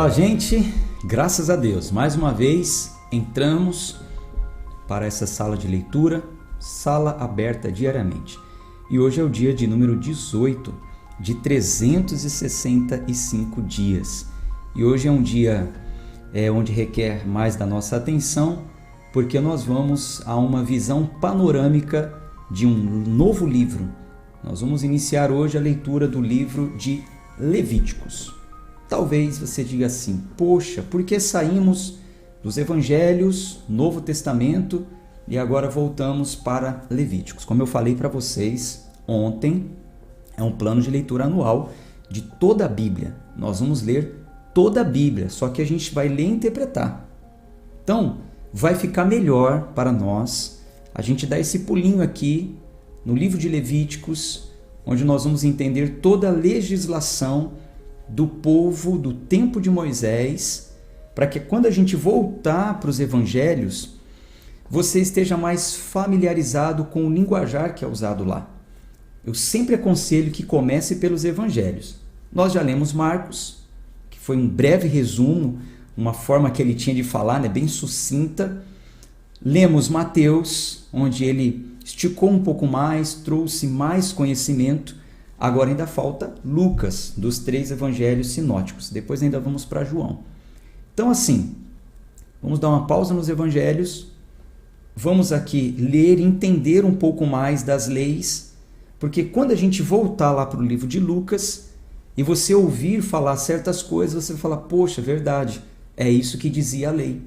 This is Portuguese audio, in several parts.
Olá, gente, graças a Deus, mais uma vez entramos para essa sala de leitura, sala aberta diariamente. E hoje é o dia de número 18 de 365 dias. E hoje é um dia onde requer mais da nossa atenção, porque nós vamos a uma visão panorâmica de um novo livro. Nós vamos iniciar hoje a leitura do livro de Levíticos. Talvez você diga assim: poxa, por que saímos dos Evangelhos, Novo Testamento e agora voltamos para Levíticos? Como eu falei para vocês ontem, é um plano de leitura anual de toda a Bíblia. Nós vamos ler toda a Bíblia, só que a gente vai ler e interpretar. Então, vai ficar melhor para nós a gente dar esse pulinho aqui no livro de Levíticos, onde nós vamos entender toda a legislação do povo do tempo de Moisés, para que quando a gente voltar para os evangelhos, você esteja mais familiarizado com o linguajar que é usado lá. Eu sempre aconselho que comece pelos evangelhos. Nós já lemos Marcos, que foi um breve resumo, uma forma que ele tinha de falar, bem sucinta. Lemos Mateus, onde ele esticou um pouco mais, trouxe mais conhecimento. Agora ainda falta Lucas, dos 3 evangelhos sinóticos. Depois ainda vamos para João. Então assim, vamos dar uma pausa nos evangelhos. Vamos aqui ler e entender um pouco mais das leis. Porque quando a gente voltar lá para o livro de Lucas e você ouvir falar certas coisas, você vai falar: poxa, verdade, é isso que dizia a lei.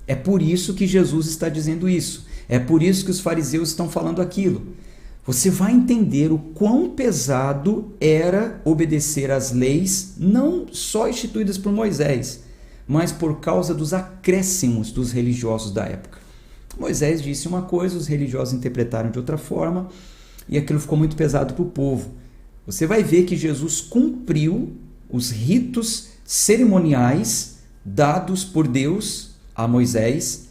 É por isso que Jesus está dizendo isso. É por isso que os fariseus estão falando aquilo. Você vai entender o quão pesado era obedecer às leis, não só instituídas por Moisés, mas por causa dos acréscimos dos religiosos da época. Moisés disse uma coisa, os religiosos interpretaram de outra forma, e aquilo ficou muito pesado para o povo. Você vai ver que Jesus cumpriu os ritos cerimoniais dados por Deus a Moisés.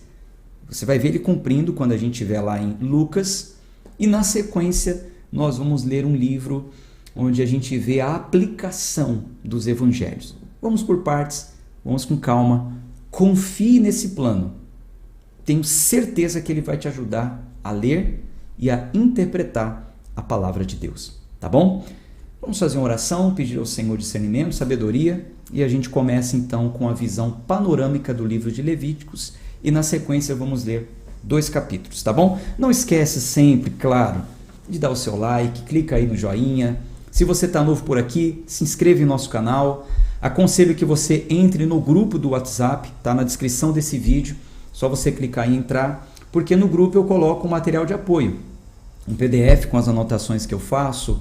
Você vai ver ele cumprindo quando a gente estiver lá em Lucas. E na sequência, nós vamos ler um livro onde a gente vê a aplicação dos evangelhos. Vamos por partes, vamos com calma. Confie nesse plano. Tenho certeza que ele vai te ajudar a ler e a interpretar a palavra de Deus. Tá bom? Vamos fazer uma oração, pedir ao Senhor discernimento, sabedoria, e a gente começa então com a visão panorâmica do livro de Levíticos e na sequência vamos ler 2 capítulos, tá bom? Não esquece sempre, claro, de dar o seu like, clica aí no joinha. Se você está novo por aqui, se inscreve no nosso canal. Aconselho que você entre no grupo do WhatsApp, tá na descrição desse vídeo. Só você clicar e entrar, porque no grupo eu coloco um material de apoio. Um PDF com as anotações que eu faço,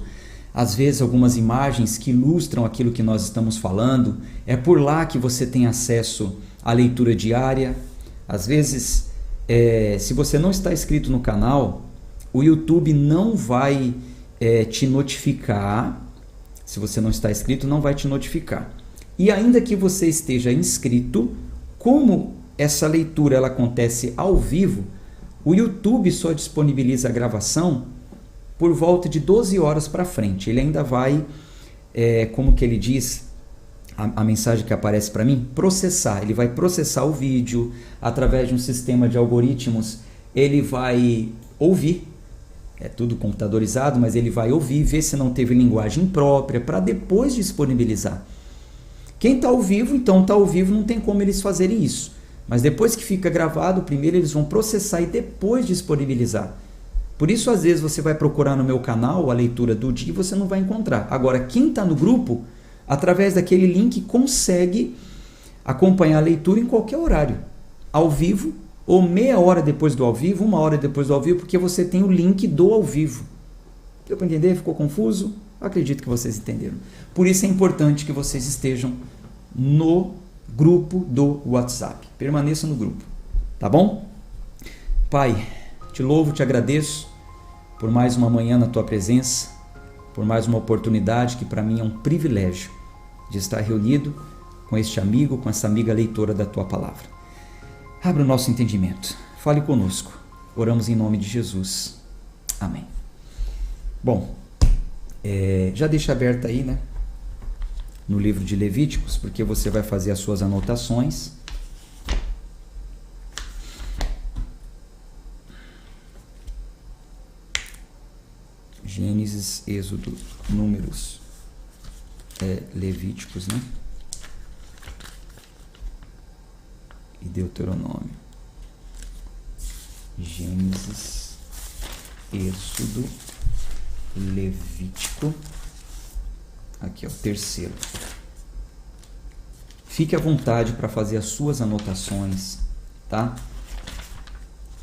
às vezes algumas imagens que ilustram aquilo que nós estamos falando. É por lá que você tem acesso à leitura diária. Às vezes, se você não está inscrito no canal, o YouTube não vai te notificar. Se você não está inscrito, não vai te notificar. E ainda que você esteja inscrito, como essa leitura ela acontece ao vivo, o YouTube só disponibiliza a gravação por volta de 12 horas para frente. Ele ainda vai, como que ele diz, a mensagem que aparece para mim, processar. Ele vai processar o vídeo através de um sistema de algoritmos. Ele vai ouvir, é tudo computadorizado, mas ele vai ouvir, ver se não teve linguagem própria, para depois disponibilizar. Quem está ao vivo, então está ao vivo, não tem como eles fazerem isso. Mas depois que fica gravado, primeiro eles vão processar e depois disponibilizar. Por isso, às vezes, você vai procurar no meu canal a leitura do dia e você não vai encontrar. Agora, quem está no grupo, através daquele link, consegue acompanhar a leitura em qualquer horário. Ao vivo, ou meia hora depois do ao vivo, 1 hora depois do ao vivo, porque você tem o link do ao vivo. Deu para entender? Ficou confuso? Acredito que vocês entenderam. Por isso é importante que vocês estejam no grupo do WhatsApp. Permaneçam no grupo. Tá bom? Pai, te louvo, te agradeço por mais uma manhã na tua presença, por mais uma oportunidade que para mim é um privilégio de estar reunido com este amigo, com essa amiga leitora da tua palavra. Abra o nosso entendimento. Fale conosco. Oramos em nome de Jesus. Amém. Bom, já deixa aberta aí, no livro de Levíticos, porque você vai fazer as suas anotações. Gênesis, Êxodo, Números, Levíticos, né? E Deuteronômio. Gênesis, Êxodo, Levítico. Aqui, ó, terceiro. Fique à vontade para fazer as suas anotações, tá?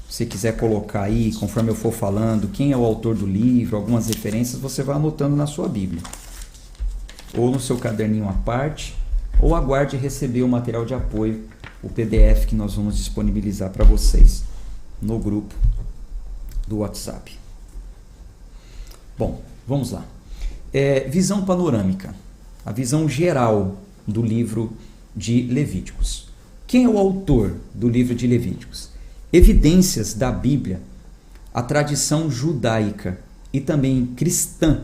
Se você quiser colocar aí, conforme eu for falando, quem é o autor do livro, algumas referências, você vai anotando na sua Bíblia. Ou no seu caderninho à parte, ou aguarde receber o material de apoio, o PDF que nós vamos disponibilizar para vocês no grupo do WhatsApp. Bom, vamos lá. Visão panorâmica, a visão geral do livro de Levíticos. Quem é o autor do livro de Levíticos? Evidências da Bíblia, a tradição judaica e também cristã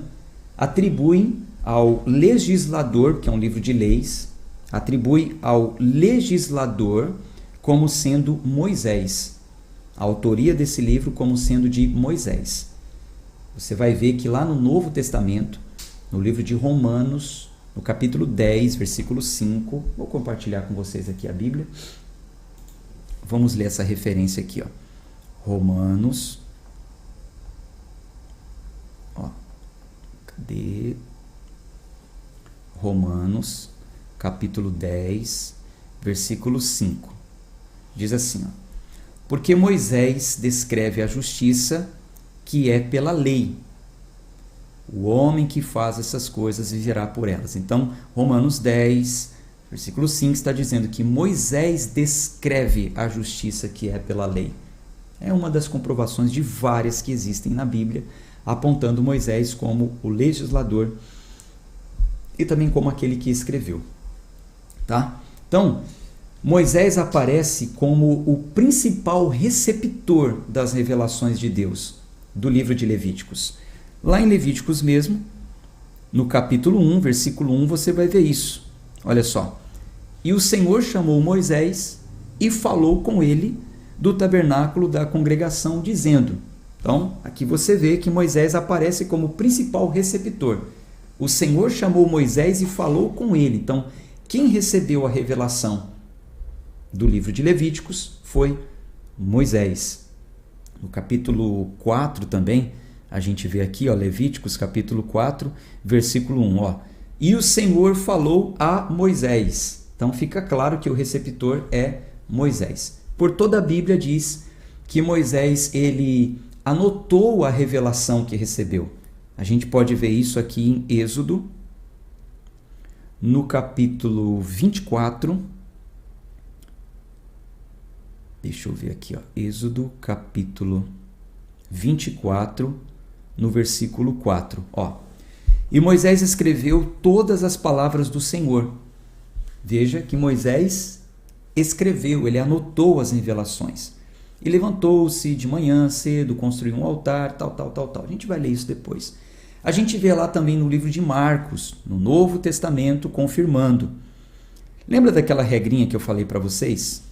atribuem ao legislador, que é um livro de leis, atribui ao legislador como sendo Moisés. A autoria desse livro como sendo de Moisés. Você vai ver que lá no Novo Testamento, no livro de Romanos, no capítulo 10, versículo 5, vou compartilhar com vocês aqui a Bíblia. Vamos ler essa referência aqui, ó. Romanos. Ó. Cadê? Romanos, capítulo 10, versículo 5. Diz assim, ó: porque Moisés descreve a justiça que é pela lei. O homem que faz essas coisas viverá por elas. Então, Romanos 10, versículo 5 está dizendo que Moisés descreve a justiça que é pela lei. É uma das comprovações de várias que existem na Bíblia, apontando Moisés como o legislador e também como aquele que escreveu. Tá? Então, Moisés aparece como o principal receptor das revelações de Deus do livro de Levíticos. Lá em Levíticos mesmo, no capítulo 1, versículo 1, você vai ver isso. Olha só. E o Senhor chamou Moisés e falou com ele do tabernáculo da congregação, dizendo. Então, aqui você vê que Moisés aparece como principal receptor. O Senhor chamou Moisés e falou com ele. Então, quem recebeu a revelação do livro de Levíticos foi Moisés. No capítulo 4 também, a gente vê aqui, ó, Levíticos capítulo 4, versículo 1. Ó, e o Senhor falou a Moisés. Então fica claro que o receptor é Moisés. Por toda a Bíblia diz que Moisés ele anotou a revelação que recebeu. A gente pode ver isso aqui em Êxodo, no capítulo 24. Deixa eu ver aqui, ó. Êxodo, capítulo 24, no versículo 4. Ó. E Moisés escreveu todas as palavras do Senhor. Veja que Moisés escreveu, ele anotou as revelações. E levantou-se de manhã cedo, construiu um altar, tal. A gente vai ler isso depois. A gente vê lá também no livro de Marcos, no Novo Testamento, confirmando. Lembra daquela regrinha que eu falei para vocês?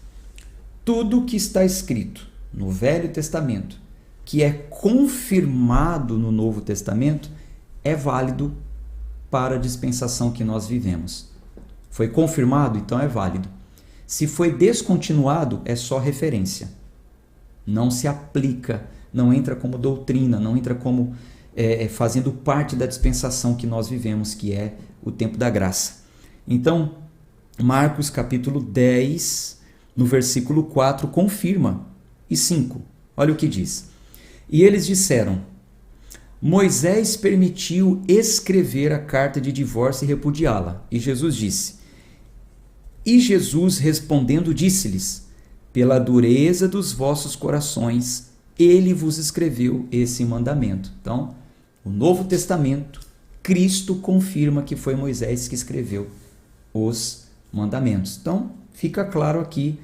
Tudo que está escrito no Velho Testamento, que é confirmado no Novo Testamento, é válido para a dispensação que nós vivemos. Foi confirmado, então é válido. Se foi descontinuado, é só referência. Não se aplica, não entra como doutrina, não entra como fazendo parte da dispensação que nós vivemos, que é o tempo da graça. Então, Marcos capítulo 10, no versículo 4, confirma. E 5, olha o que diz. E eles disseram: Moisés permitiu escrever a carta de divórcio e repudiá-la. E Jesus disse. E Jesus respondendo disse-lhes: pela dureza dos vossos corações, ele vos escreveu esse mandamento. Então, o Novo Testamento, Cristo confirma que foi Moisés que escreveu os mandamentos. Então, fica claro aqui,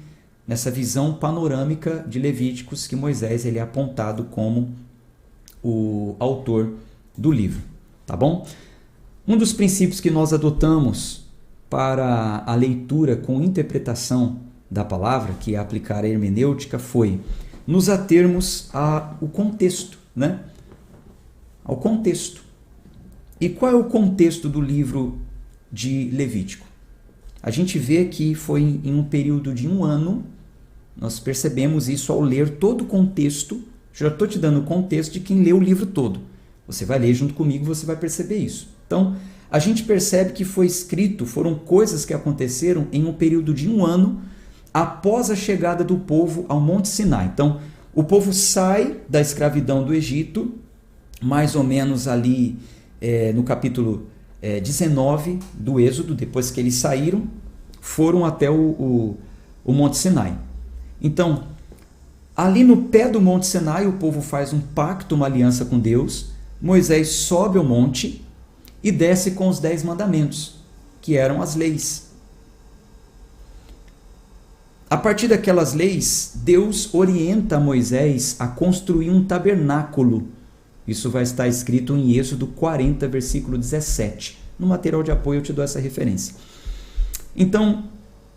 nessa visão panorâmica de Levíticos, que Moisés ele é apontado como o autor do livro. Tá bom? Um dos princípios que nós adotamos para a leitura com interpretação da palavra, que é aplicar a hermenêutica, foi nos atermos ao contexto, né? Ao contexto. E qual é o contexto do livro de Levítico? A gente vê que foi em um período de 1 ano, nós percebemos isso ao ler todo o contexto. Já estou te dando o contexto de quem lê o livro todo. Você vai ler junto comigo e você vai perceber isso. Então, a gente percebe que foi escrito, foram coisas que aconteceram em um período de 1 ano após a chegada do povo ao Monte Sinai. Então, o povo sai da escravidão do Egito, mais ou menos ali no capítulo 19 do Êxodo, depois que eles saíram, foram até o Monte Sinai. Então, ali no pé do Monte Sinai, o povo faz um pacto, uma aliança com Deus. Moisés sobe ao monte e desce com os 10 mandamentos, que eram as leis. A partir daquelas leis, Deus orienta Moisés a construir um tabernáculo. Isso vai estar escrito em Êxodo 40, versículo 17. No material de apoio eu te dou essa referência. Então,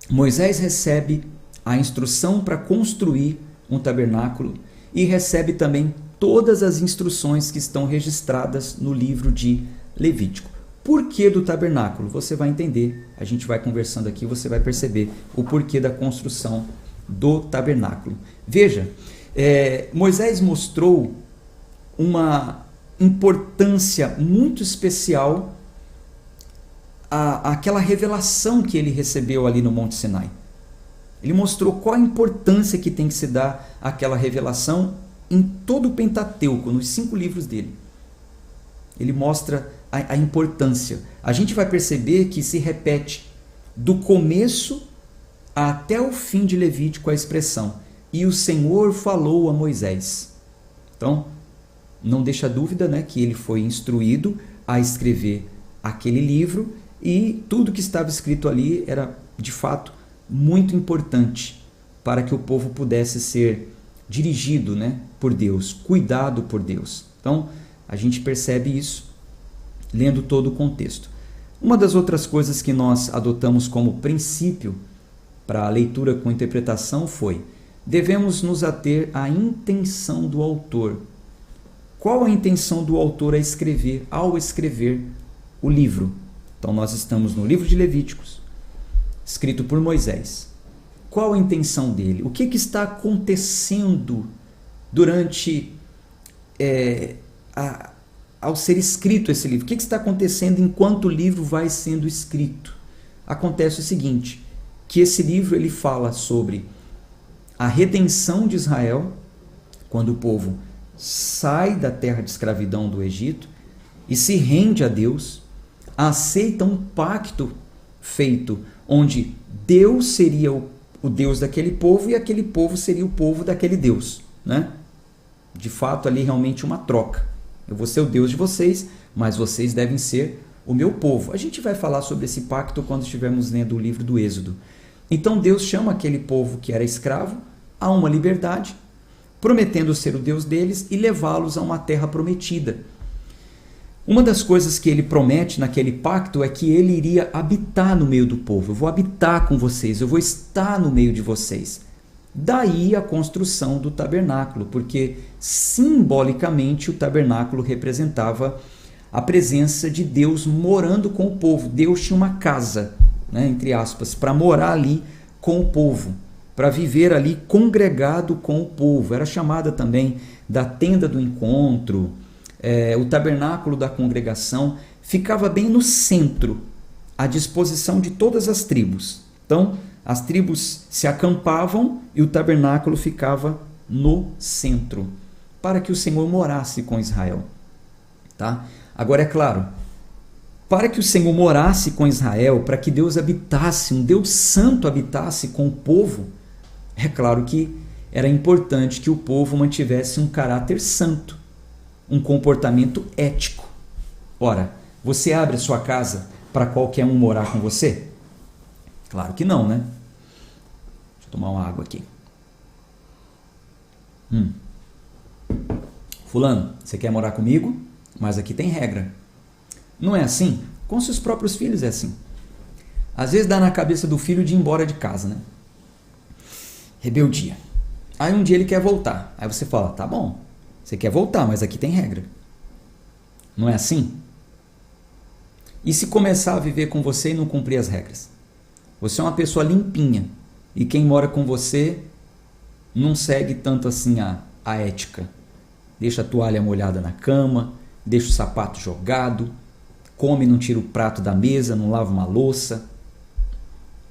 Moisés recebe a instrução para construir um tabernáculo e recebe também todas as instruções que estão registradas no livro de Levítico. Por que do tabernáculo? Você vai entender, a gente vai conversando aqui, você vai perceber o porquê da construção do tabernáculo. Veja, Moisés mostrou uma importância muito especial àquela revelação que ele recebeu ali no Monte Sinai. Ele mostrou qual a importância que tem que se dar àquela revelação em todo o Pentateuco, nos 5 livros dele. Ele mostra a importância. A gente vai perceber que se repete do começo até o fim de Levítico a expressão: e o Senhor falou a Moisés. Então, não deixa dúvida, né, que ele foi instruído a escrever aquele livro, e tudo que estava escrito ali era, de fato, muito importante para que o povo pudesse ser dirigido, né, por Deus, cuidado por Deus. Então, a gente percebe isso lendo todo o contexto. Uma das outras coisas que nós adotamos como princípio para a leitura com interpretação foi: devemos nos ater à intenção do autor. Qual a intenção do autor ao escrever o livro? Então, nós estamos no livro de Levíticos, escrito por Moisés. Qual a intenção dele? O que está acontecendo durante ao ser escrito esse livro? O que está acontecendo enquanto o livro vai sendo escrito? Acontece o seguinte, que esse livro ele fala sobre a redenção de Israel, quando o povo sai da terra de escravidão do Egito e se rende a Deus, aceita um pacto feito onde Deus seria o Deus daquele povo e aquele povo seria o povo daquele Deus, né? De fato, ali realmente uma troca. Eu vou ser o Deus de vocês, mas vocês devem ser o meu povo. A gente vai falar sobre esse pacto quando estivermos lendo o livro do Êxodo. Então Deus chama aquele povo que era escravo a uma liberdade, prometendo ser o Deus deles e levá-los a uma terra prometida. Uma das coisas que ele promete naquele pacto é que ele iria habitar no meio do povo. Eu vou habitar com vocês, eu vou estar no meio de vocês. Daí a construção do tabernáculo, porque simbolicamente o tabernáculo representava a presença de Deus morando com o povo. Deus tinha uma casa, né, entre aspas, para morar ali com o povo, para viver ali congregado com o povo. Era chamada também da tenda do encontro. O tabernáculo da congregação ficava bem no centro, à disposição de todas as tribos. Então, as tribos se acampavam e o tabernáculo ficava no centro, para que o Senhor morasse com Israel. Tá? Agora, é claro, para que o Senhor morasse com Israel, para que Deus habitasse, um Deus santo habitasse com o povo, é claro que era importante que o povo mantivesse um caráter santo, um comportamento ético. Ora, você abre a sua casa para qualquer um morar com você? Claro que não, né? Deixa eu tomar uma água aqui. Fulano, você quer morar comigo? Mas aqui tem regra. Não é assim? Com seus próprios filhos é assim. Às vezes dá na cabeça do filho de ir embora de casa, né? Rebeldia. Aí um dia ele quer voltar. Aí você fala, tá bom, você quer voltar, mas aqui tem regra. Não é assim? E se começar a viver com você e não cumprir as regras? Você é uma pessoa limpinha e quem mora com você não segue tanto assim a ética. Deixa a toalha molhada na cama, deixa o sapato jogado, come e não tira o prato da mesa, não lava uma louça.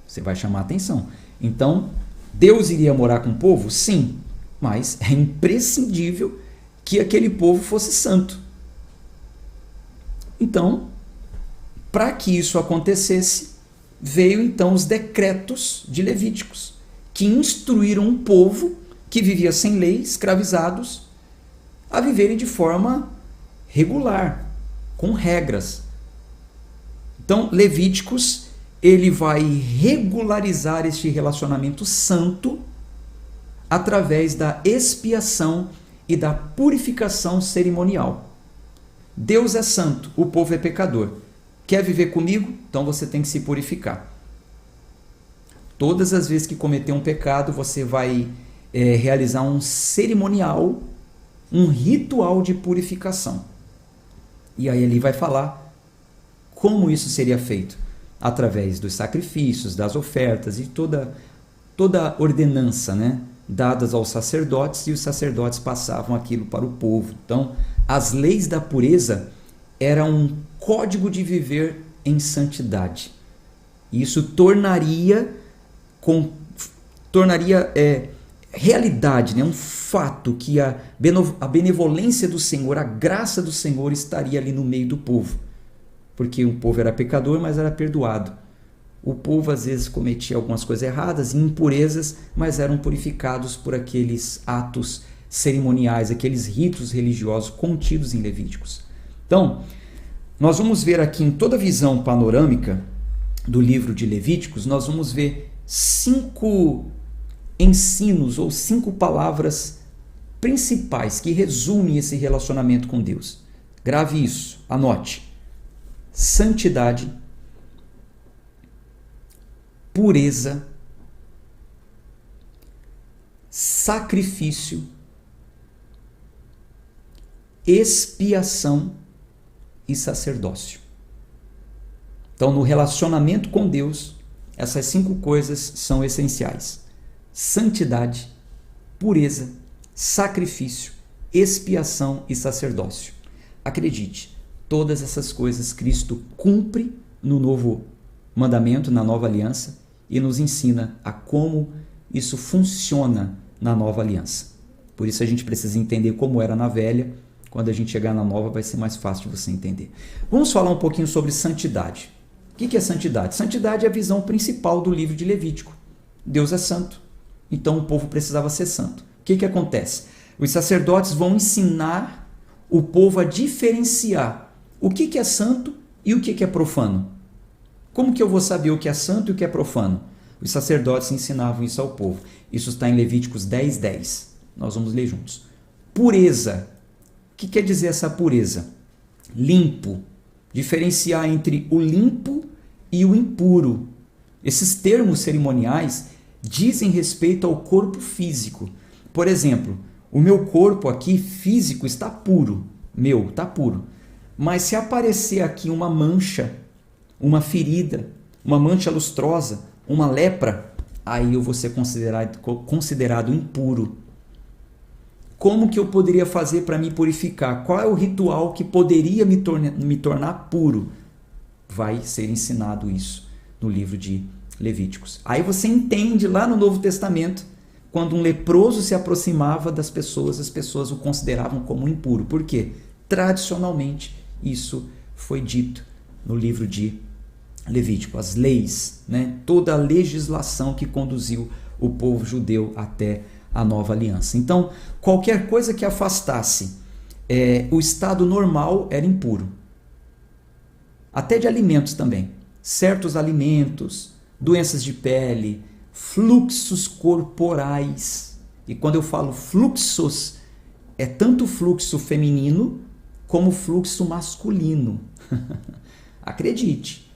Você vai chamar a atenção. Então, Deus iria morar com o povo? Sim, mas é imprescindível que aquele povo fosse santo. Então, para que isso acontecesse, veio então os decretos de Levíticos, que instruíram um povo que vivia sem lei, escravizados, a viverem de forma regular, com regras. Então, Levíticos, ele vai regularizar este relacionamento santo através da expiação e da purificação cerimonial. Deus é santo, o povo é pecador. Quer viver comigo? Então você tem que se purificar. Todas as vezes que cometer um pecado, você vai realizar um cerimonial, um ritual de purificação. E aí ele vai falar como isso seria feito. Através dos sacrifícios, das ofertas e toda ordenança, né, dadas aos sacerdotes, e os sacerdotes passavam aquilo para o povo. Então, as leis da pureza eram um código de viver em santidade. E isso tornaria realidade, né, um fato, que a benevolência do Senhor, a graça do Senhor estaria ali no meio do povo. Porque o povo era pecador, mas era perdoado. O povo às vezes cometia algumas coisas erradas e impurezas, mas eram purificados por aqueles atos cerimoniais, aqueles ritos religiosos contidos em Levíticos. Então, nós vamos ver aqui em toda a visão panorâmica do livro de Levíticos, nós vamos ver 5 ensinos ou 5 palavras principais que resumem esse relacionamento com Deus. Grave isso, anote. Santidade, pureza, sacrifício, expiação e sacerdócio. Então, no relacionamento com Deus, essas 5 coisas são essenciais: santidade, pureza, sacrifício, expiação e sacerdócio. Acredite, todas essas coisas Cristo cumpre no novo mandamento, na nova aliança, e nos ensina a como isso funciona na nova aliança. Por isso a gente precisa entender como era na velha. Quando a gente chegar na nova, vai ser mais fácil de você entender. Vamos falar um pouquinho sobre santidade. O que é santidade? Santidade é a visão principal do livro de Levítico. Deus é santo, então o povo precisava ser santo. O que acontece? Os sacerdotes vão ensinar o povo a diferenciar o que é santo e o que é profano. Como que eu vou saber o que é santo e o que é profano? Os sacerdotes ensinavam isso ao povo. Isso está em Levíticos 10:10. Nós vamos ler juntos. Pureza. O que quer dizer essa pureza? Limpo. Diferenciar entre o limpo e o impuro. Esses termos cerimoniais dizem respeito ao corpo físico. Por exemplo, o meu corpo aqui físico está puro. Está puro. Mas se aparecer aqui uma mancha, uma ferida, uma mancha lustrosa, uma lepra, aí eu vou ser considerado impuro. Como que eu poderia fazer para me purificar? Qual é o ritual que poderia me tornar puro? Vai ser ensinado isso no livro de Levíticos. Aí você entende lá no Novo Testamento, quando um leproso se aproximava das pessoas, as pessoas o consideravam como impuro. Por quê? Tradicionalmente, isso foi dito no livro de Levítico. As leis, né? Toda a legislação que conduziu o povo judeu até a nova aliança. Então, qualquer coisa que afastasse o estado normal era impuro. Até de alimentos também. Certos alimentos, doenças de pele, fluxos corporais. E quando eu falo fluxos, é tanto fluxo feminino como fluxo masculino. Acredite.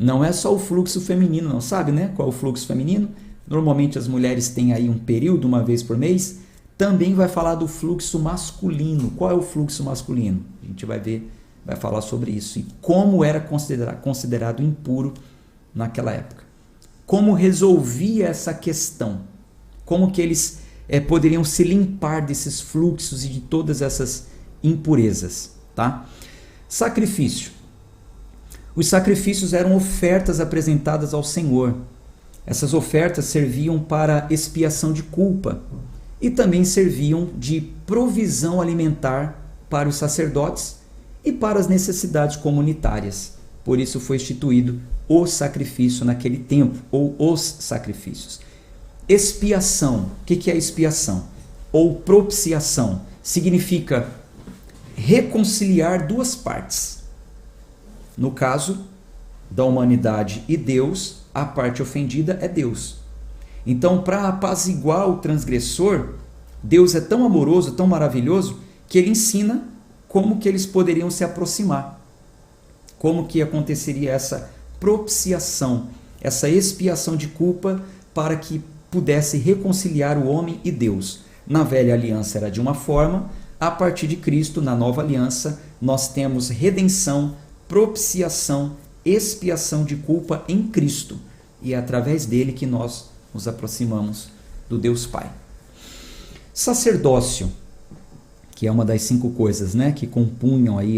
Não é só o fluxo feminino, não. Sabe, né? Qual é o fluxo feminino? Normalmente as mulheres têm aí um período, uma vez por mês. Também vai falar do fluxo masculino. Qual é o fluxo masculino? A gente vai ver, vai falar sobre isso. E como era considerado impuro naquela época. Como resolvia essa questão. Como que eles poderiam se limpar desses fluxos e de todas essas impurezas. Tá? Sacrifício. Os sacrifícios eram ofertas apresentadas ao Senhor. Essas ofertas serviam para expiação de culpa e também serviam de provisão alimentar para os sacerdotes e para as necessidades comunitárias. Por isso foi instituído o sacrifício naquele tempo, ou os sacrifícios. Expiação. O que é expiação? Ou propiciação. Significa reconciliar duas partes. No caso da humanidade e Deus, a parte ofendida é Deus. Então, para apaziguar o transgressor, Deus é tão amoroso, tão maravilhoso, que ele ensina como que eles poderiam se aproximar. Como que aconteceria essa propiciação, essa expiação de culpa para que pudesse reconciliar o homem e Deus. Na velha aliança era de uma forma, a partir de Cristo, na nova aliança, nós temos redenção, propiciação, expiação de culpa em Cristo. E é através dele que nós nos aproximamos do Deus Pai. Sacerdócio, que é uma das 5 coisas, né, que compunham aí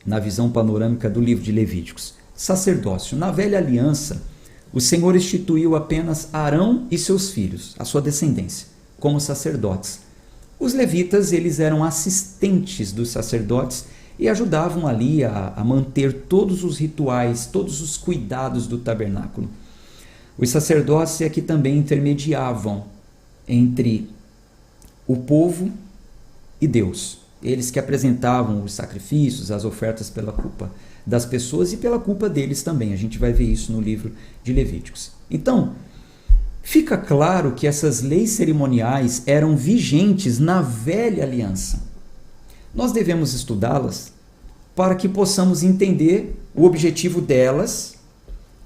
na visão panorâmica do livro de Levíticos. Sacerdócio. Na velha aliança, o Senhor instituiu apenas Arão e seus filhos, a sua descendência, como sacerdotes. Os levitas, eles eram assistentes dos sacerdotes e ajudavam ali a manter todos os rituais, todos os cuidados do tabernáculo. Os sacerdotes é que também intermediavam entre o povo e Deus. Eles que apresentavam os sacrifícios, as ofertas pela culpa das pessoas e pela culpa deles também. A gente vai ver isso no livro de Levíticos. Então, fica claro que essas leis cerimoniais eram vigentes na velha aliança. Nós devemos estudá-las para que possamos entender o objetivo delas,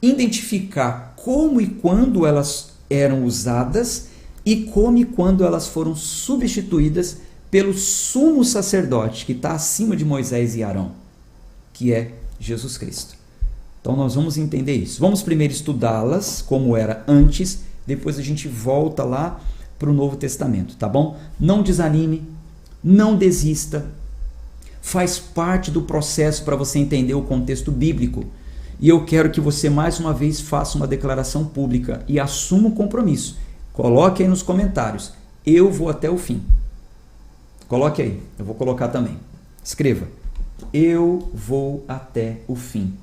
identificar como e quando elas eram usadas e como e quando elas foram substituídas pelo sumo sacerdote que está acima de Moisés e Arão, que é Jesus Cristo. Então nós vamos entender isso. Vamos primeiro estudá-las como era antes, depois a gente volta lá para o Novo Testamento, tá bom? Não desanime, não desista, faz parte do processo para você entender o contexto bíblico. E eu quero que você mais uma vez faça uma declaração pública e assuma o compromisso. Coloque aí nos comentários, eu vou até o fim. Coloque aí, eu vou colocar também. Escreva, eu vou até o fim.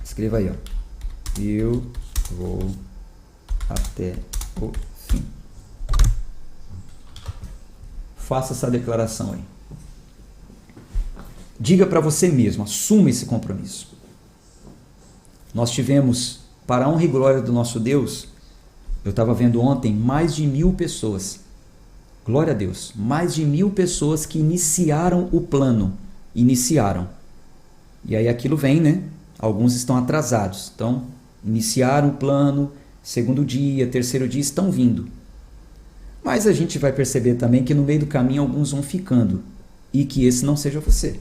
Escreva aí, ó. Eu vou até o fim. Faça essa declaração aí. Diga para você mesmo, assuma esse compromisso. Nós tivemos, para a honra e glória do nosso Deus, eu estava vendo ontem, mais de 1000 pessoas. Glória a Deus. Mais de 1000 pessoas que iniciaram o plano. Iniciaram. E aí aquilo vem, né? Alguns estão atrasados. Então, iniciaram o plano, segundo dia, terceiro dia, estão vindo. Mas a gente vai perceber também que no meio do caminho alguns vão ficando. E que esse não seja você.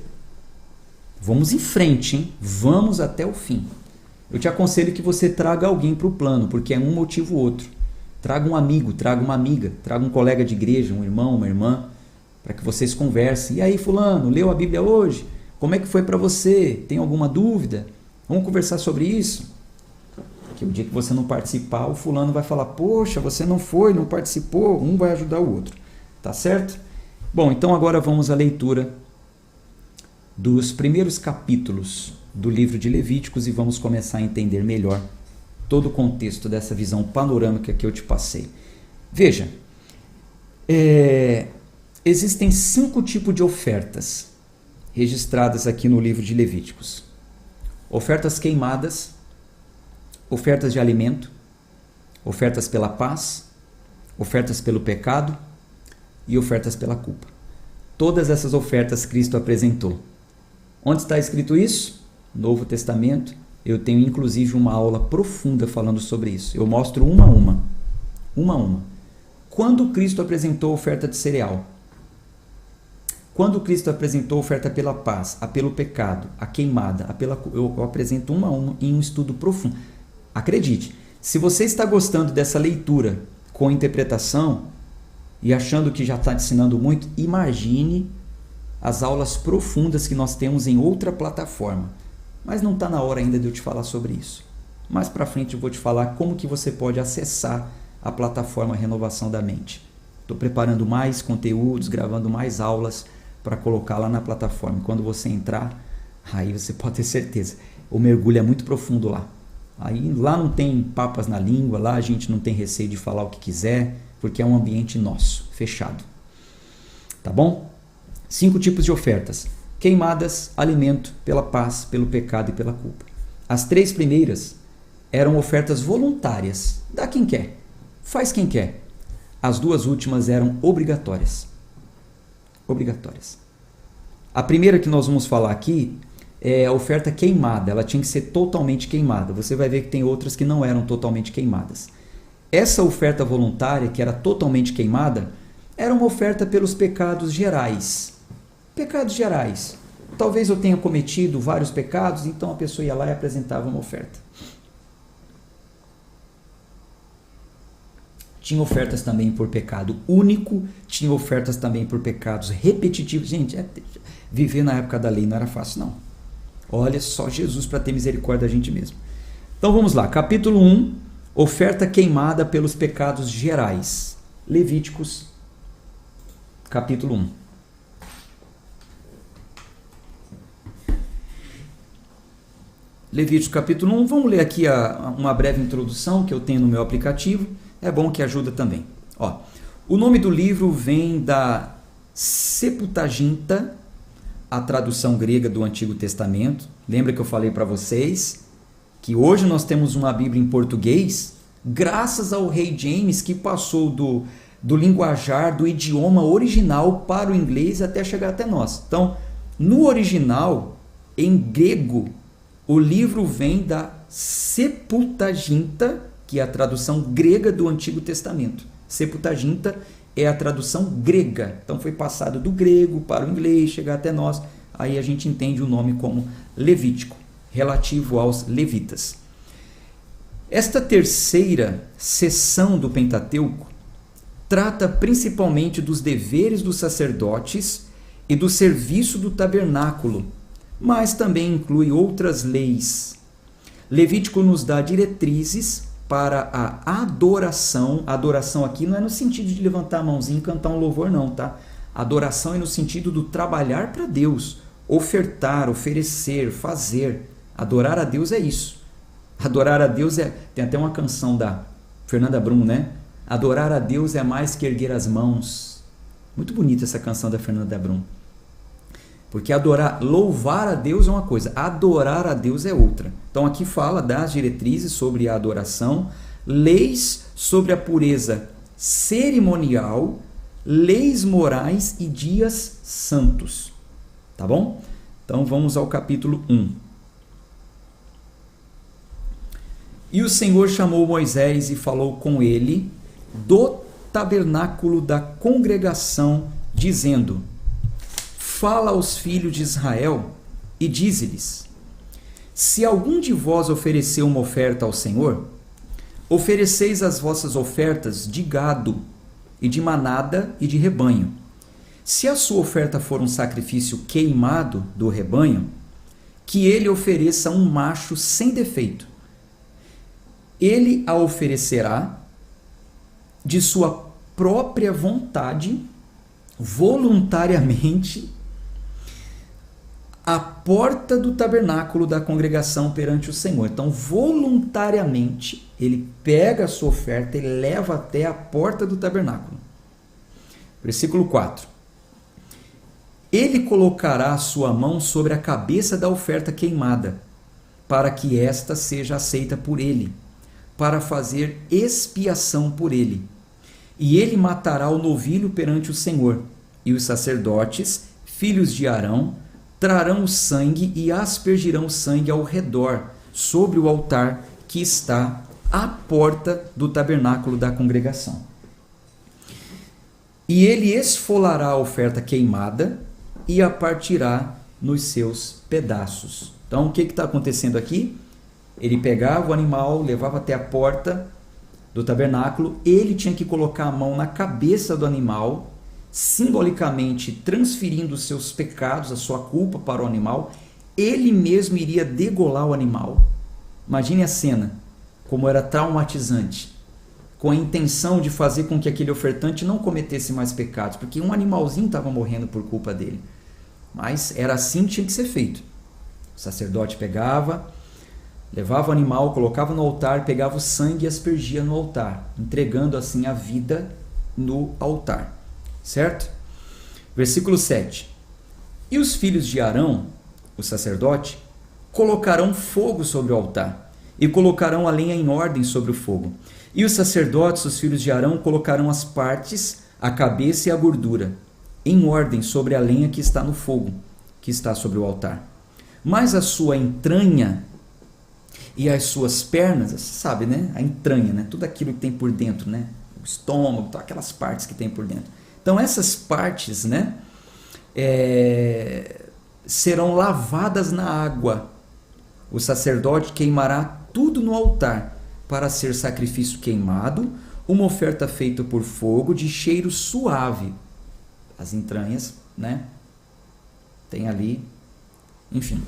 Vamos em frente, hein? Vamos até o fim. Eu te aconselho que você traga alguém para o plano, porque é um motivo ou outro. Traga um amigo, traga uma amiga, traga um colega de igreja, um irmão, uma irmã, para que vocês conversem. E aí, fulano, leu a Bíblia hoje? Como é que foi para você? Tem alguma dúvida? Vamos conversar sobre isso? Porque o dia que você não participar, o fulano vai falar, poxa, você não foi, não participou, um vai ajudar o outro. Tá certo? Bom, então agora vamos à leitura dos primeiros capítulos do livro de Levíticos e vamos começar a entender melhor todo o contexto dessa visão panorâmica que eu te passei. Veja, existem 5 tipos de ofertas registradas aqui no livro de Levíticos. Ofertas queimadas, ofertas de alimento, ofertas pela paz, ofertas pelo pecado e ofertas pela culpa. Todas essas ofertas Cristo apresentou. Onde está escrito isso? Novo Testamento, eu tenho inclusive uma aula profunda falando sobre isso. Eu mostro uma a uma. Quando Cristo apresentou a oferta de cereal? Quando Cristo apresentou a oferta pela paz, a pelo pecado, a queimada, eu apresento uma a uma em um estudo profundo. Acredite, se você está gostando dessa leitura com interpretação e achando que já está ensinando muito, imagine as aulas profundas que nós temos em outra plataforma. Mas não está na hora ainda de eu te falar sobre isso. Mais para frente eu vou te falar como que você pode acessar a plataforma Renovação da Mente. Estou preparando mais conteúdos, gravando mais aulas para colocar lá na plataforma. Quando você entrar, aí você pode ter certeza. O mergulho é muito profundo lá. Aí lá não tem papas na língua, lá a gente não tem receio de falar o que quiser, porque é um ambiente nosso, fechado. Tá bom? 5 tipos de ofertas. Queimadas, alimento, pela paz, pelo pecado e pela culpa. As 3 primeiras eram ofertas voluntárias. Dá quem quer, faz quem quer. As 2 últimas eram obrigatórias. A primeira que nós vamos falar aqui é a oferta queimada. Ela tinha que ser totalmente queimada. Você vai ver que tem outras que não eram totalmente queimadas. Essa oferta voluntária, que era totalmente queimada, era uma oferta pelos pecados gerais. Pecados gerais. Talvez eu tenha cometido vários pecados, então a pessoa ia lá e apresentava uma oferta. Tinha ofertas também por pecado único, tinha ofertas também por pecados repetitivos. Gente, viver na época da lei não era fácil, não. Olha só Jesus para ter misericórdia da gente mesmo. Então vamos lá, capítulo 1, oferta queimada pelos pecados gerais. Levíticos, capítulo 1. Levíticos capítulo 1, vamos ler aqui uma breve introdução que eu tenho no meu aplicativo. É bom que ajuda também. Ó, o nome do livro vem da Septuaginta, a tradução grega do Antigo Testamento. Lembra que eu falei para vocês que hoje nós temos uma Bíblia em português graças ao rei James, que passou do linguajar, do idioma original para o inglês até chegar até nós. Então, no original, em grego, o livro vem da Septuaginta, que é a tradução grega do Antigo Testamento. Septuaginta é a tradução grega. Então foi passado do grego para o inglês, chegar até nós. Aí a gente entende o nome como Levítico, relativo aos levitas. Esta terceira seção do Pentateuco trata principalmente dos deveres dos sacerdotes e do serviço do tabernáculo, mas também inclui outras leis. Levítico nos dá diretrizes para a adoração. A adoração aqui não é no sentido de levantar a mãozinha e cantar um louvor, não, tá? A adoração é no sentido do trabalhar para Deus, ofertar, oferecer, fazer. Adorar a Deus é isso. Adorar a Deus é... Tem até uma canção da Fernanda Brum, né? Adorar a Deus é mais que erguer as mãos. Muito bonita essa canção da Fernanda Brum. Porque louvar a Deus é uma coisa, adorar a Deus é outra. Então aqui fala das diretrizes sobre a adoração, leis sobre a pureza cerimonial, leis morais e dias santos. Tá bom? Então vamos ao capítulo 1. E o Senhor chamou Moisés e falou com ele do tabernáculo da congregação, dizendo: fala aos filhos de Israel e dize-lhes: se algum de vós oferecer uma oferta ao Senhor, ofereceis as vossas ofertas de gado e de manada e de rebanho. Se a sua oferta for um sacrifício queimado do rebanho, que ele ofereça um macho sem defeito. Ele a oferecerá de sua própria vontade, voluntariamente, à porta do tabernáculo da congregação perante o Senhor. Então, voluntariamente, ele pega a sua oferta e leva até a porta do tabernáculo. Versículo 4. Ele colocará a sua mão sobre a cabeça da oferta queimada, para que esta seja aceita por ele, para fazer expiação por ele. E ele matará o novilho perante o Senhor, e os sacerdotes, filhos de Arão, trarão o sangue e aspergirão o sangue ao redor, sobre o altar que está à porta do tabernáculo da congregação. E ele esfolará a oferta queimada e a partirá nos seus pedaços. Então, o que está acontecendo aqui? Ele pegava o animal, levava até a porta do tabernáculo, ele tinha que colocar a mão na cabeça do animal, simbolicamente transferindo os seus pecados, a sua culpa para o animal. Ele mesmo iria degolar o animal. Imagine a cena, como era traumatizante, com a intenção de fazer com que aquele ofertante não cometesse mais pecados, porque um animalzinho estava morrendo por culpa dele. Mas era assim que tinha que ser feito. O sacerdote pegava, levava o animal, colocava no altar, pegava o sangue e aspergia no altar, entregando assim a vida no altar. Certo? Versículo 7. E os filhos de Arão, o sacerdote, colocarão fogo sobre o altar e colocarão a lenha em ordem sobre o fogo. E os sacerdotes, os filhos de Arão, colocarão as partes, a cabeça e a gordura, em ordem sobre a lenha que está no fogo, que está sobre o altar. Mas a sua entranha e as suas pernas, você sabe, né? A entranha, né? Tudo aquilo que tem por dentro, né? O estômago, todas aquelas partes que tem por dentro. Então essas partes, né? Serão lavadas na água. O sacerdote queimará tudo no altar para ser sacrifício queimado, uma oferta feita por fogo de cheiro suave. As entranhas, né? Tem ali, enfim,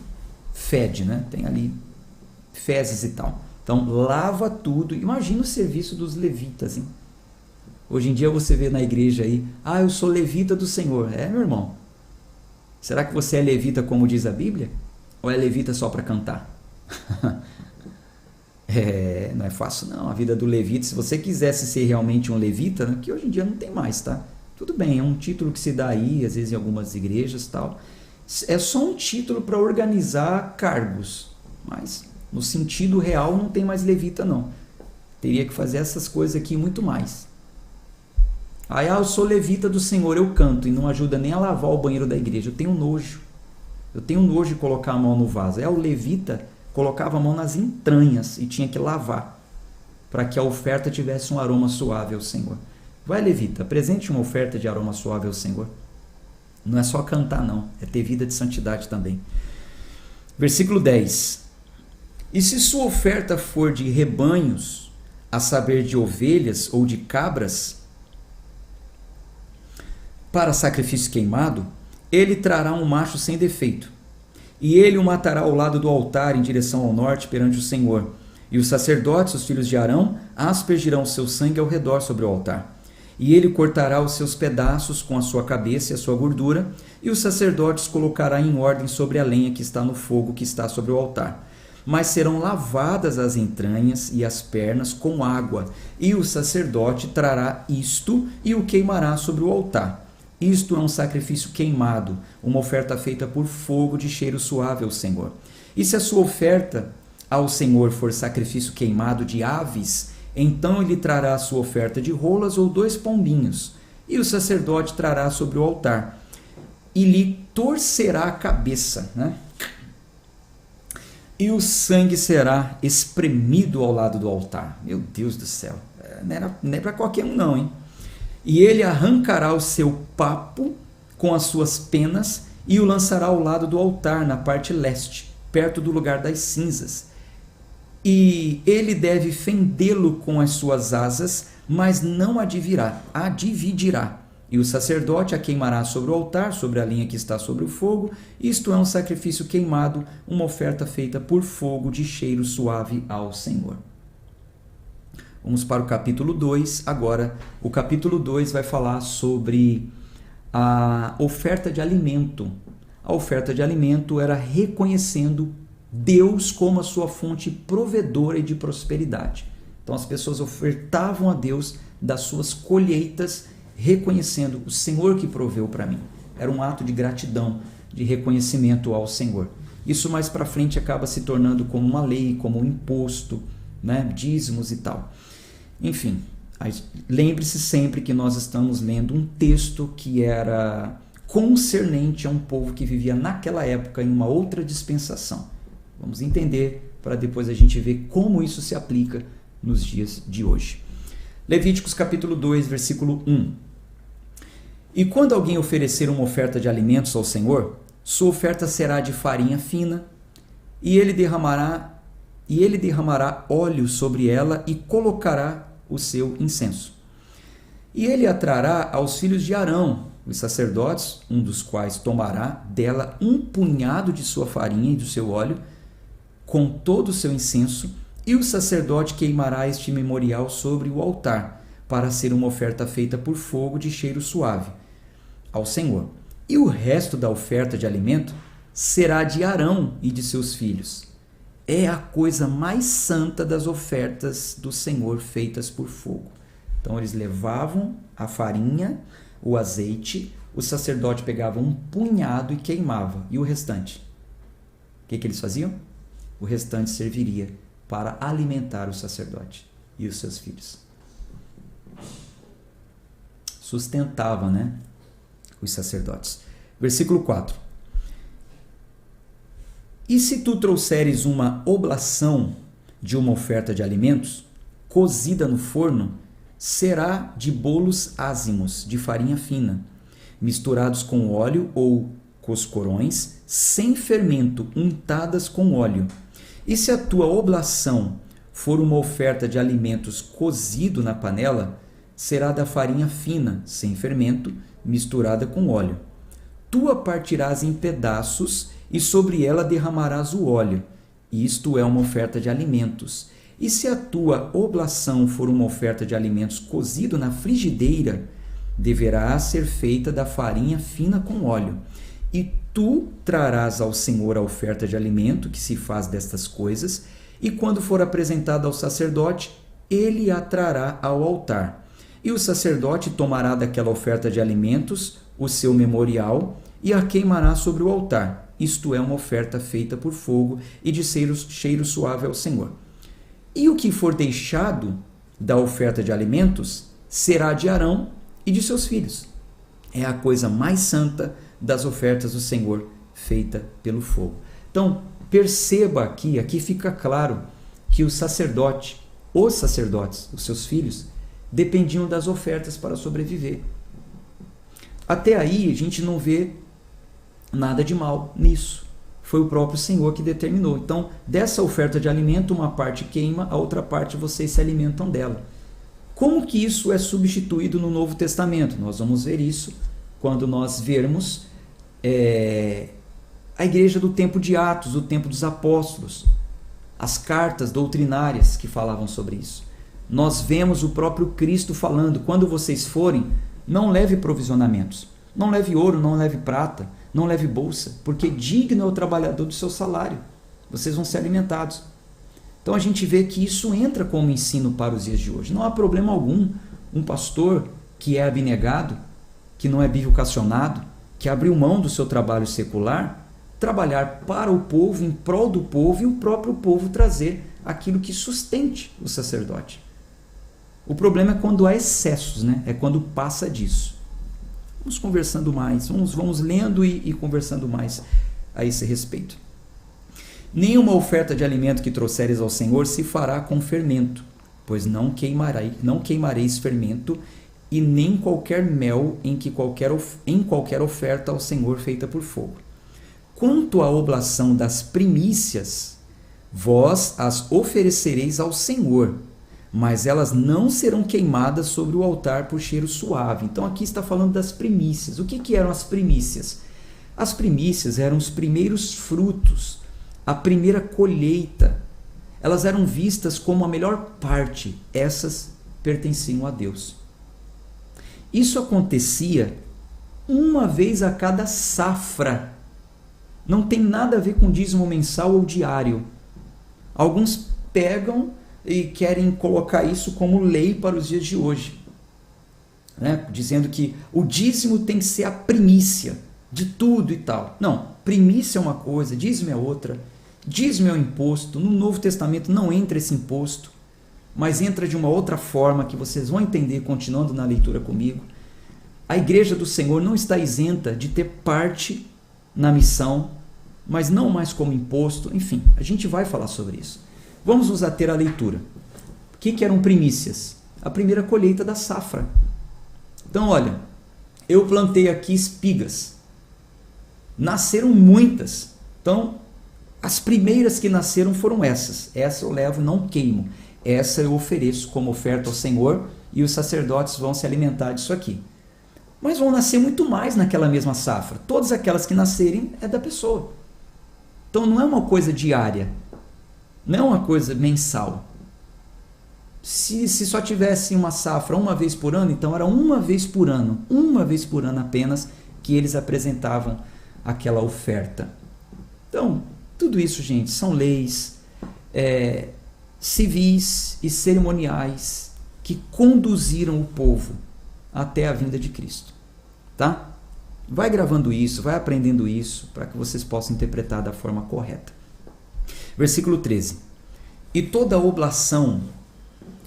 fede, né? Tem ali fezes e tal. Então lava tudo. Imagina o serviço dos levitas, hein? Hoje em dia você vê na igreja aí, eu sou levita do Senhor. Meu irmão, será que você é levita como diz a Bíblia? Ou é levita só para cantar? Não é fácil não, a vida do levita. Se você quisesse ser realmente um levita, né, que hoje em dia não tem mais, tá? Tudo bem, é um título que se dá aí, às vezes em algumas igrejas, tal. É só um título para organizar cargos, mas no sentido real não tem mais levita não. Teria que fazer essas coisas aqui muito mais. Eu sou levita do Senhor, eu canto e não ajuda nem a lavar o banheiro da igreja. Eu tenho nojo. Eu tenho nojo de colocar a mão no vaso. O levita colocava a mão nas entranhas e tinha que lavar para que a oferta tivesse um aroma suave ao Senhor. Vai, levita, apresente uma oferta de aroma suave ao Senhor. Não é só cantar não, é ter vida de santidade também. Versículo 10. E se sua oferta for de rebanhos, a saber de ovelhas ou de cabras, para sacrifício queimado, ele trará um macho sem defeito, e ele o matará ao lado do altar em direção ao norte perante o Senhor. E os sacerdotes, os filhos de Arão, aspergirão o seu sangue ao redor sobre o altar. E ele cortará os seus pedaços com a sua cabeça e a sua gordura, e os sacerdotes colocará em ordem sobre a lenha que está no fogo que está sobre o altar. Mas serão lavadas as entranhas e as pernas com água, e o sacerdote trará isto e o queimará sobre o altar. Isto é um sacrifício queimado, uma oferta feita por fogo de cheiro suave ao Senhor. E se a sua oferta ao Senhor for sacrifício queimado de aves, então ele trará a sua oferta de rolas ou 2 pombinhos, e o sacerdote trará sobre o altar, e lhe torcerá a cabeça, né? E o sangue será espremido ao lado do altar. Meu Deus do céu, não é para qualquer um não, hein? E ele arrancará o seu papo com as suas penas e o lançará ao lado do altar, na parte leste, perto do lugar das cinzas. E ele deve fendê-lo com as suas asas, mas não a dividirá. E o sacerdote a queimará sobre o altar, sobre a linha que está sobre o fogo. Isto é um sacrifício queimado, uma oferta feita por fogo de cheiro suave ao Senhor. Vamos para o capítulo 2. Agora, o capítulo 2 vai falar sobre a oferta de alimento. A oferta de alimento era reconhecendo Deus como a sua fonte provedora e de prosperidade. Então as pessoas ofertavam a Deus das suas colheitas, reconhecendo o Senhor que proveu para mim. Era um ato de gratidão, de reconhecimento ao Senhor. Isso mais para frente acaba se tornando como uma lei, como um imposto, né? Dízimos e tal. Enfim, lembre-se sempre que nós estamos lendo um texto que era concernente a um povo que vivia naquela época em uma outra dispensação. Vamos entender para depois a gente ver como isso se aplica nos dias de hoje. Levíticos capítulo 2, versículo 1. E quando alguém oferecer uma oferta de alimentos ao Senhor, sua oferta será de farinha fina, e ele derramará óleo sobre ela e colocará o seu incenso. E ele a trará aos filhos de Arão, os sacerdotes, um dos quais tomará dela um punhado de sua farinha e do seu óleo, com todo o seu incenso, e o sacerdote queimará este memorial sobre o altar, para ser uma oferta feita por fogo de cheiro suave ao Senhor. E o resto da oferta de alimento será de Arão e de seus filhos. É a coisa mais santa das ofertas do Senhor feitas por fogo. Então eles levavam a farinha, o azeite, o sacerdote pegava um punhado e queimava. E o restante? O que eles faziam? O restante serviria para alimentar o sacerdote e os seus filhos. Sustentava, os sacerdotes. Versículo 4. E se tu trouxeres uma oblação de uma oferta de alimentos, cozida no forno, será de bolos ázimos, de farinha fina, misturados com óleo ou coscorões, sem fermento, untadas com óleo. E se a tua oblação for uma oferta de alimentos cozido na panela, será da farinha fina, sem fermento, misturada com óleo. Tu a partirás em pedaços e sobre ela derramarás o óleo. Isto é uma oferta de alimentos. E se a tua oblação for uma oferta de alimentos cozido na frigideira, deverá ser feita da farinha fina com óleo. E tu trarás ao Senhor a oferta de alimento que se faz destas coisas, e quando for apresentada ao sacerdote, ele a trará ao altar. E o sacerdote tomará daquela oferta de alimentos o seu memorial e a queimará sobre o altar. Isto é uma oferta feita por fogo e de cheiro suave ao Senhor. E o que for deixado da oferta de alimentos será de Arão e de seus filhos. É a coisa mais santa das ofertas do Senhor feita pelo fogo. Então, perceba aqui fica claro que os sacerdotes, os seus filhos, dependiam das ofertas para sobreviver. Até aí a gente não vê nada de mal nisso. Foi o próprio Senhor que determinou. Então, dessa oferta de alimento, uma parte queima, a outra parte vocês se alimentam dela. Como que isso é substituído no Novo Testamento? Nós vamos ver isso quando nós vermos a igreja do tempo de Atos, do tempo dos apóstolos, as cartas doutrinárias que falavam sobre isso. Nós vemos o próprio Cristo falando: quando vocês forem, não leve provisionamentos, não leve ouro, não leve prata, não leve bolsa, porque digno é o trabalhador do seu salário, vocês vão ser alimentados. Então a gente vê que isso entra como ensino para os dias de hoje. Não há problema algum um pastor que é abnegado, que não é bivocacionado, que abriu mão do seu trabalho secular, trabalhar para o povo, em prol do povo, e o próprio povo trazer aquilo que sustente o sacerdote. O problema é quando há excessos, é quando passa disso. Vamos conversando mais, vamos lendo e conversando mais a esse respeito. Nenhuma oferta de alimento que trouxeres ao Senhor se fará com fermento, pois não queimareis fermento, e nem qualquer mel em qualquer oferta ao Senhor feita por fogo. Quanto à oblação das primícias, vós as oferecereis ao Senhor, mas elas não serão queimadas sobre o altar por cheiro suave. Então aqui está falando das primícias. O que eram as primícias? As primícias eram os primeiros frutos, a primeira colheita. Elas eram vistas como a melhor parte. Essas pertenciam a Deus. Isso acontecia uma vez a cada safra. Não tem nada a ver com dízimo mensal ou diário. Alguns pegam e querem colocar isso como lei para os dias de hoje, dizendo que o dízimo tem que ser a primícia de tudo e tal. Não, primícia é uma coisa, dízimo é outra. Dízimo é um imposto. No Novo Testamento não entra esse imposto, mas entra de uma outra forma que vocês vão entender continuando na leitura comigo. A igreja do Senhor não está isenta de ter parte na missão, mas não mais como imposto. Enfim, a gente vai falar sobre isso. Vamos nos ater à leitura. O que eram primícias? A primeira colheita da safra. Então, olha, eu plantei aqui espigas. Nasceram muitas. Então, as primeiras que nasceram foram essas. Essa eu levo, não queimo. Essa eu ofereço como oferta ao Senhor e os sacerdotes vão se alimentar disso aqui. Mas vão nascer muito mais naquela mesma safra. Todas aquelas que nascerem é da pessoa. Então não é uma coisa diária. Não é uma coisa mensal. Se só tivesse uma safra uma vez por ano, então era uma vez por ano apenas que eles apresentavam aquela oferta. Então, tudo isso, gente, são leis civis e cerimoniais que conduziram o povo até a vinda de Cristo. Tá? Vai gravando isso, vai aprendendo isso, para que vocês possam interpretar da forma correta. Versículo 13. E toda oblação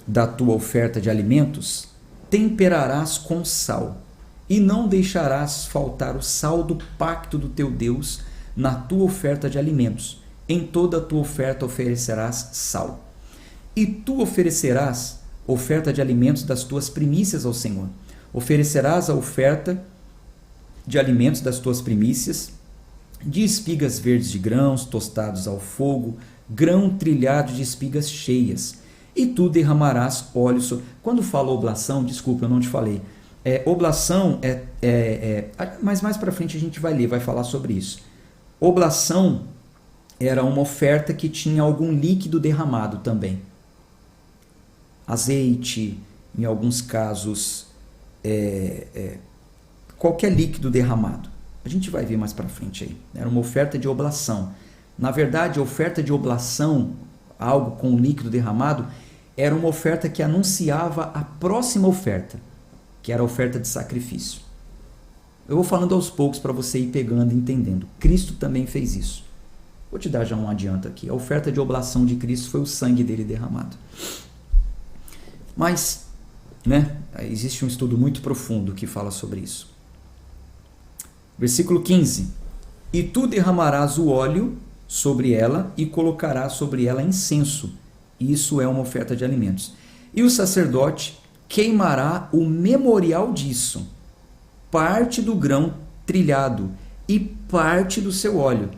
da tua oferta de alimentos temperarás com sal, e não deixarás faltar o sal do pacto do teu Deus na tua oferta de alimentos. Em toda a tua oferta oferecerás sal. E tu oferecerás oferta de alimentos das tuas primícias ao Senhor. Oferecerás a oferta de alimentos das tuas primícias, de espigas verdes de grãos tostados ao fogo, grão trilhado de espigas cheias, e tu derramarás óleo sobre... Quando falo oblação, desculpa, eu não te falei. Oblação mas mais para frente a gente vai ler, vai falar sobre isso. Oblação era uma oferta que tinha algum líquido derramado também. Azeite, em alguns casos, qualquer líquido derramado. A gente vai ver mais para frente aí. Era uma oferta de oblação. Na verdade, a oferta de oblação, algo com líquido derramado, era uma oferta que anunciava a próxima oferta, que era a oferta de sacrifício. Eu vou falando aos poucos para você ir pegando e entendendo. Cristo também fez isso. Vou te dar já um adianto aqui. A oferta de oblação de Cristo foi o sangue dele derramado. Mas, existe um estudo muito profundo que fala sobre isso. Versículo 15. E tu derramarás o óleo sobre ela e colocarás sobre ela incenso. Isso é uma oferta de alimentos. E o sacerdote queimará o memorial disso, parte do grão trilhado e parte do seu óleo,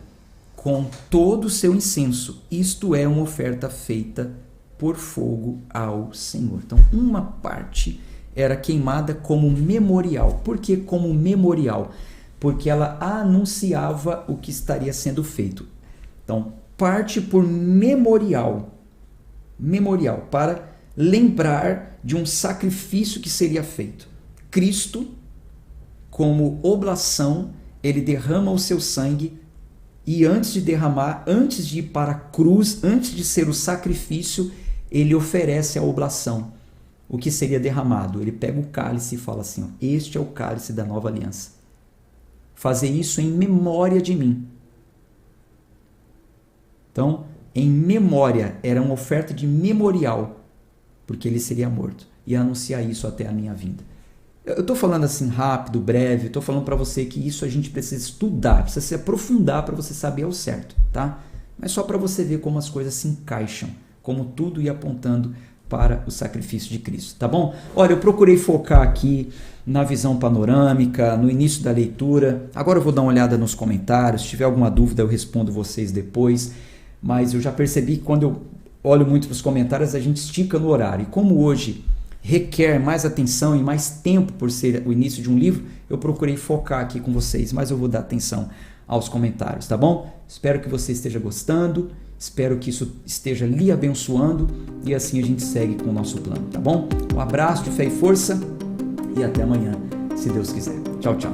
com todo o seu incenso. Isto é uma oferta feita por fogo ao Senhor. Então, uma parte era queimada como memorial. Por que como memorial? Porque ela anunciava o que estaria sendo feito. Então, parte por memorial, para lembrar de um sacrifício que seria feito. Cristo, como oblação, ele derrama o seu sangue e antes de derramar, antes de ir para a cruz, antes de ser o sacrifício, ele oferece a oblação. O que seria derramado? Ele pega o cálice e fala assim, este é o cálice da nova aliança. Fazer isso em memória de mim. Então, em memória, era uma oferta de memorial, porque ele seria morto. E anunciar isso até a minha vinda. Eu estou falando assim rápido, breve, estou falando para você que isso a gente precisa estudar, precisa se aprofundar para você saber ao certo, tá? Mas só para você ver como as coisas se encaixam, como tudo ia apontando para o sacrifício de Cristo, tá bom? Olha, eu procurei focar aqui na visão panorâmica, no início da leitura. Agora eu vou dar uma olhada nos comentários, se tiver alguma dúvida eu respondo vocês depois, mas eu já percebi que quando eu olho muito para os comentários a gente estica no horário, e como hoje requer mais atenção e mais tempo por ser o início de um livro, eu procurei focar aqui com vocês, mas eu vou dar atenção aos comentários, tá bom? Espero que você esteja gostando, espero que isso esteja lhe abençoando e assim a gente segue com o nosso plano, tá bom? Um abraço de fé e força e até amanhã, se Deus quiser. Tchau, tchau.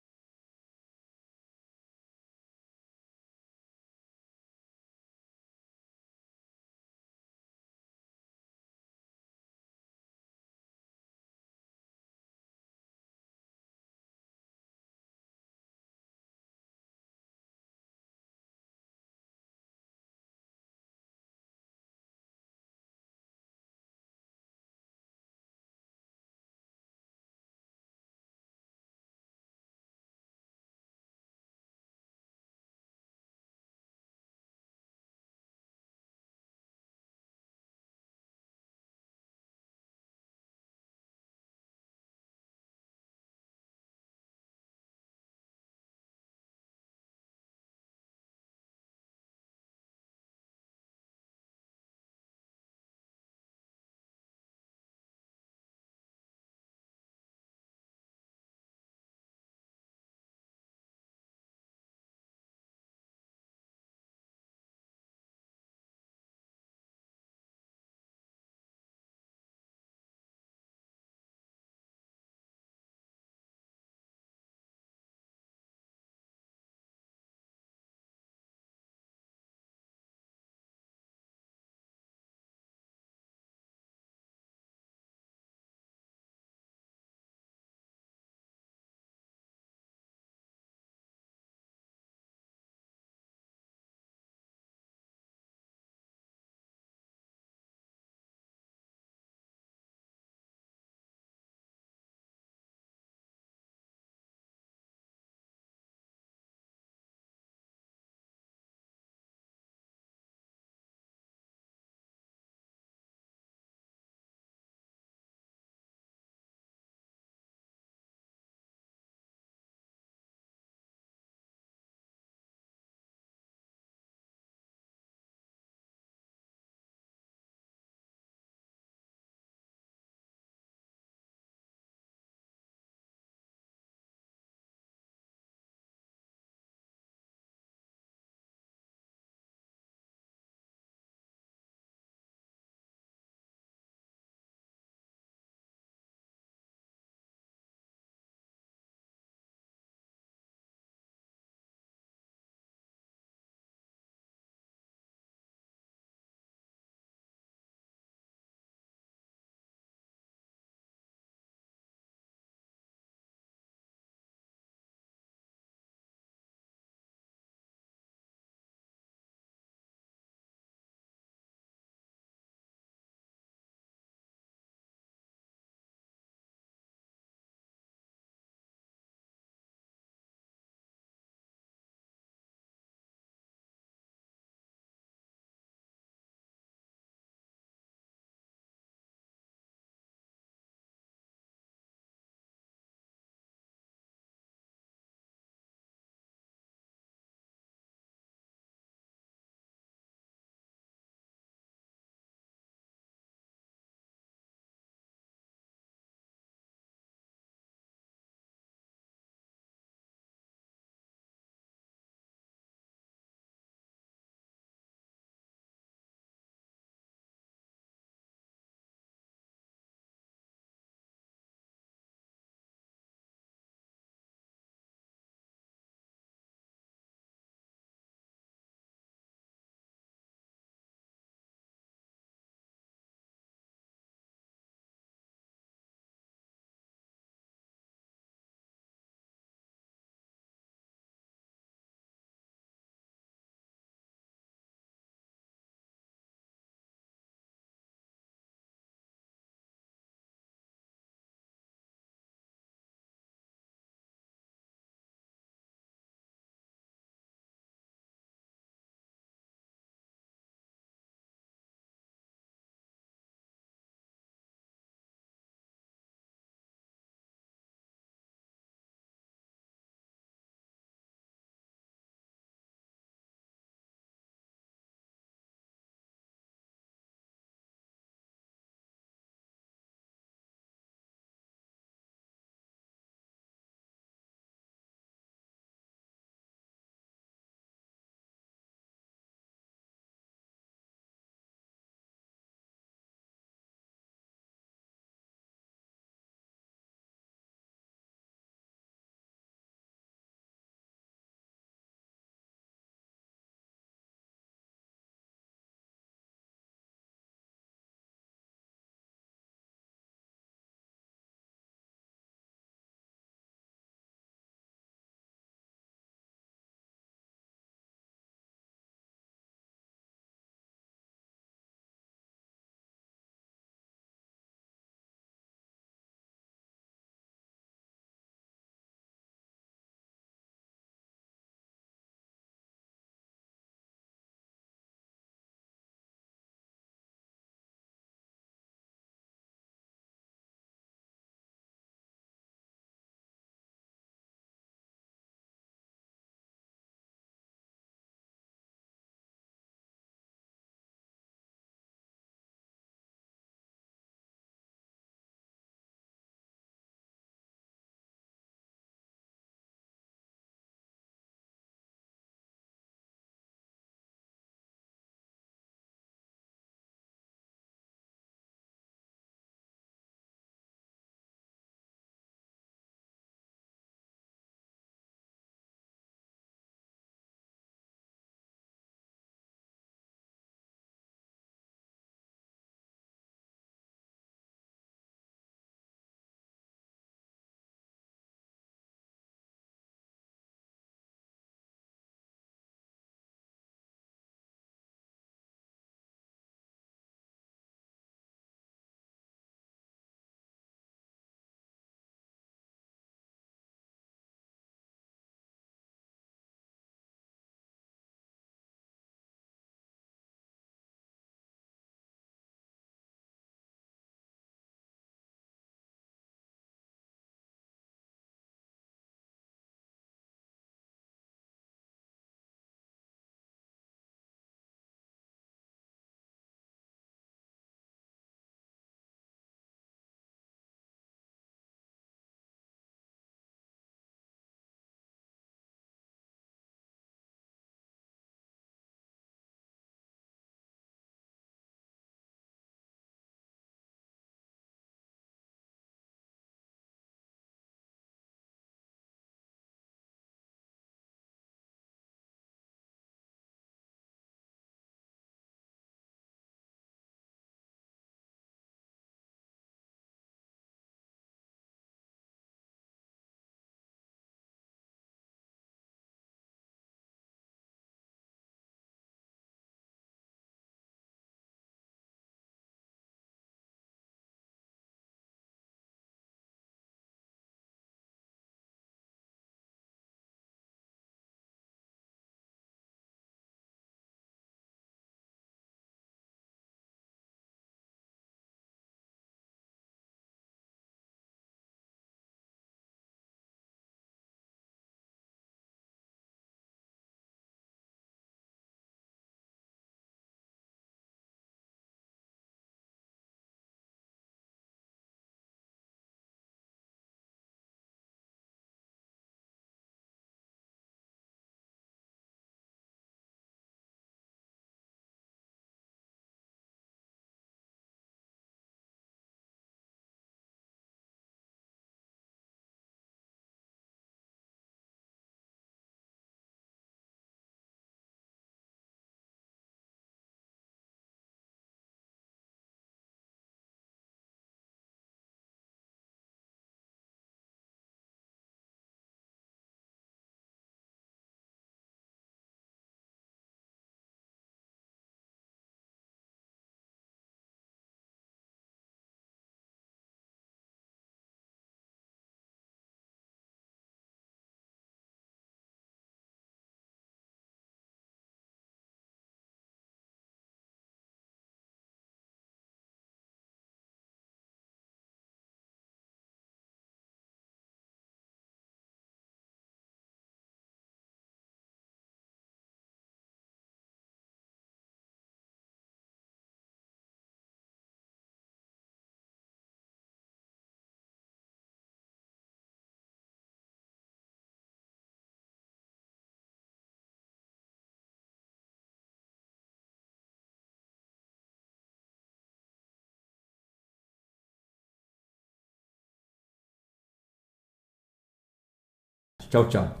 Tchau, tchau.